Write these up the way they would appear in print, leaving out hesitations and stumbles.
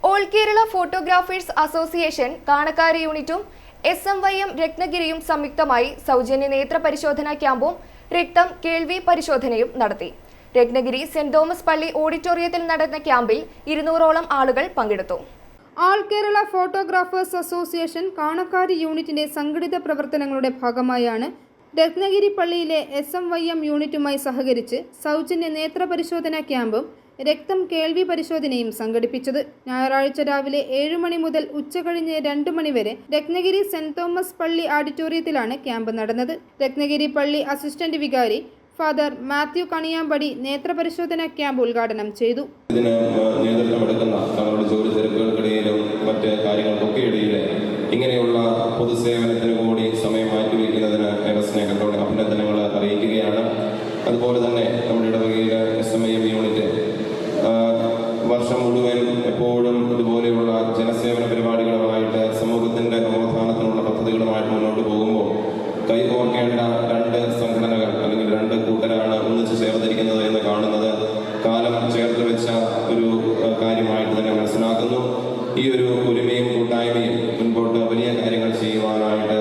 All Kerala Photographers Association Kanakkari യൂണിറ്റും SMYM രത്നഗിരിയും സംയുക്തമായി സൗജന്യ നേത്ര പരിശോധനാ ക്യാമ്പും രക്തം കേൾവി പരിശോധനയും നടത്തി. രത്നഗിരി സെന്റ് തോമസ് പള്ളി ഓഡിറ്റോറിയത്തിൽ നടന്ന ക്യാമ്പിൽ 200ഓളം ആളുകൾ പങ്കെടുത്തു. All Kerala Photographers Association Kanakkari യൂണിറ്റിന്റെ സംഘടിത പ്രവർത്തനങ്ങളുടെ ഭാഗമായാണ് രത്നഗിരി പള്ളിയിലെ SMYM യൂണിറ്റുമായി സഹകരിച്ച് സൗജന്യ നേത്ര പരിശോധനാ ക്യാമ്പും രക്തം കേൾവി പരിശോധനയും സംഘടിപ്പിച്ചത്. ഞായറാഴ്ച രാവിലെ 7 മണി മുതൽ ഉച്ചകഴിഞ്ഞ് 2 മണി വരെ രത്നഗിരി സെന്റ് തോമസ് പള്ളി ഓഡിറ്റോറിയത്തിലാണ് ക്യാമ്പ് നടന്നത്. രത്നഗിരി പള്ളി അസിസ്റ്റന്റ് വികാരി ഫാദർ മാത്യു കണിയാമ്പടി നേത്ര പരിശോധനാ ക്യാമ്പ് ഉദ്ഘാടനം ചെയ്തു. ഇങ്ങനെയുള്ള പൊതുസേവനത്തിന് കൂടി സമയം മാറ്റിവെക്കുന്നതിന് ഏറെ സ്നേഹത്തോടെ അഭിനന്ദനങ്ങൾ അറിയിക്കുകയാണ്. അതുപോലെ തന്നെ നമ്മുടെ ഇടവകയിലെ SMYM യൂണിറ്റ് വർഷം മുഴുവൻ എപ്പോഴും ഇതുപോലെയുള്ള ജനസേവന പരിപാടികളുമായിട്ട് സമൂഹത്തിന്റെ നവോത്ഥാനത്തിനുള്ള പദ്ധതികളുമായിട്ട് മുന്നോട്ട് പോകുമ്പോൾ കൈകോർക്കേണ്ട 2 സംഘടനകൾ അല്ലെങ്കിൽ 2 കൂട്ടരാണ് ഒന്നിച്ച് ചേർന്നിരിക്കുന്നത് എന്ന് കാണുന്നത് കാലം ചേർത്ത് വെച്ച ഒരു കാര്യമായിട്ട് തന്നെ മനസ്സിലാക്കുന്നു. ഈ ഒരു ഒരുമയും കൂട്ടായ്മയും മുൻപോട്ട് വലിയ കാര്യങ്ങൾ ചെയ്യുവാനായിട്ട്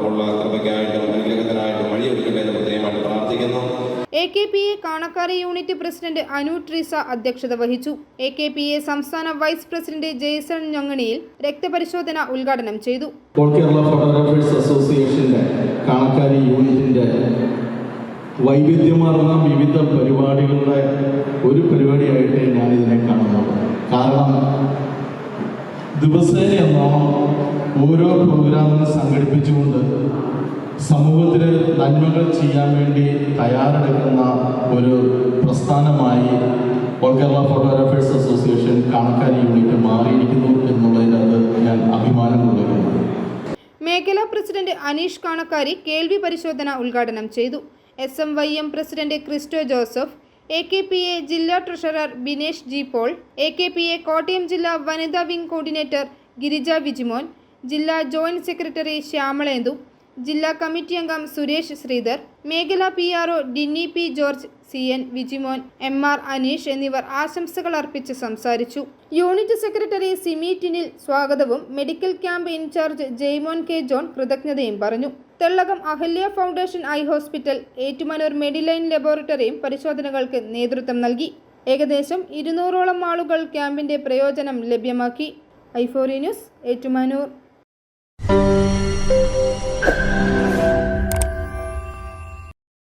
ഉള്ള കൃപയ്ക്കായിട്ടും അനുഗ്രഹത്തിനായിട്ടും വഴിയൊരുക്കട്ടെ എന്ന് പ്രത്യേകമായിട്ട് പ്രാർത്ഥിക്കുന്നു. AKPA Kanakkari unit president Anu Treesa അധ്യക്ഷത വഹിച്ചു. AKPA സംസ്ഥാന വൈസ് പ്രസിഡന്റ് ജെയ്സൺ ഞങ്ങണിയിൽ രക്തപരിശോധന ഉദ്ഘാടനം ചെയ്തു. ഓൾ കേരള ഫോട്ടോഗ്രാഫേഴ്സ് അസോസിയേഷന്റെ കാണക്കാരി യൂണിറ്റിന്റെ വൈവിധ്യമാർന്ന വിവിധ പരിപാടികളുടെ ഒരു പരിപാടിയായിട്ട് ഞാനിതിനെ കാണുന്നത്. കാരണം ദിവസേന എന്നോണം ഓരോ പ്രോഗ്രാമുകൾ സംഘടിപ്പിച്ചുകൊണ്ട് സമൂഹത്തിന് നന്മകൾ ചെയ്യാൻ വേണ്ടി തയ്യാറെടുക്കുന്ന ഒരു പ്രസ്ഥാനമായി All Kerala Photographers Association Kanakkari unit മാറിയിരിക്കുന്നു എന്നുള്ളതിനകത്ത് ഞാൻ അഭിമാനം കൊള്ളുന്നു. മേഖലാ പ്രസിഡന്റ് അനീഷ് കാണക്കാരി കേൾവി പരിശോധന ഉദ്ഘാടനം ചെയ്തു. SMYM president Christo Joseph, AKPA ജില്ലാ treasurer Binesh G Paul, AKPA Kottayam ജില്ലാ വനിതാ വിംഗ് കോർഡിനേറ്റർ ഗിരിജ വിജിമോൻ, ജില്ലാ ജോയിന്റ് സെക്രട്ടറി ശ്യാമളേന്ദു, ജില്ലാ കമ്മിറ്റി അംഗം സുരേഷ് ശ്രീധർ, മേഖലാ PRO Dinny P George, CN Vijimon, MR Aneesh എന്നിവർ ആശംസകൾ അർപ്പിച്ച് സംസാരിച്ചു. യൂണിറ്റ് സെക്രട്ടറി സിമി ടിനിൽ സ്വാഗതവും medical camp in charge Jaimon K John കൃതജ്ഞതയും പറഞ്ഞു. Thellakom Ahalya Foundation Eye Hospital, Ettumanoor Mediline ലബോറട്ടറിയും പരിശോധനകൾക്ക് നേതൃത്വം നൽകി. ഏകദേശം 200ഓളം ആളുകൾ ക്യാമ്പിന്റെ പ്രയോജനം ലഭ്യമാക്കി. i4 news, Ettumanoor.